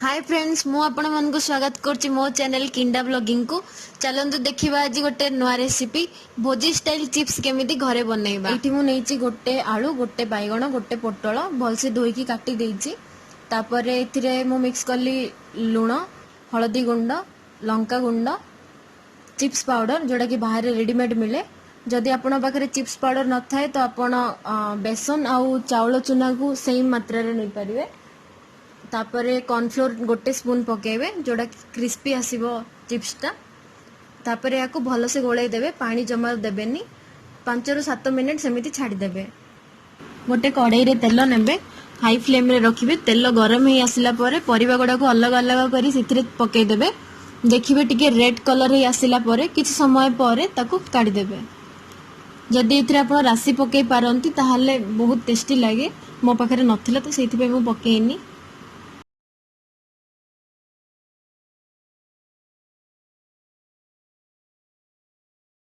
Hi friends मु आपण मन को स्वागत करछि मो चैनल किंडा ब्लॉगिंग को। चलंतु देखिबा आज गोटे नुआ रेसिपी भोजी स्टाइल चिप्स केमिति घरे बनैबा। एठी मु नेछि गोटे आलू गोटे बैगण गोटे पोटल भलसे धोईकी काटी देछि। तापरे एथिरे मु मिक्स करली लूण हळदी गुंड लंका गुंड चिप्स पाउडर जोड़ा कि बाहर रेडीमेड मिले। जदि आपण पाखरे चिप्स पाउडर न थाए तो आपण बेसन आउ चाउल चूना को सेम मात्रा रे नै परिवे। तापरे कॉर्नफ्लोर गोटे स्पून पकेबे जोड़ा क्रिस्पी आसीबो चिप्सटा। तापरे याको भलो से गोळाई देबे, पानी जमा देबेनी, 5 ରୁ 7 मिनिट सेमिति छाडी देबे। गोटे कढ़ाई रे तेल नेबे, हाई फ्लेम रे रखिबे। तेल गरम हे आसिला परे परिबा गुडा को अलग अलग करी सिथिरे पकेई देबे। देखिबे टिके रेड कलर हे आसिला परे किछि समय परे ताको काढी देबे। जदि इथरे आपण राशि पकेई पारंती ताहाले बहुत टेस्टी लागे। मो पाखरे नथिला तो सेथि पे मु पकेइनी।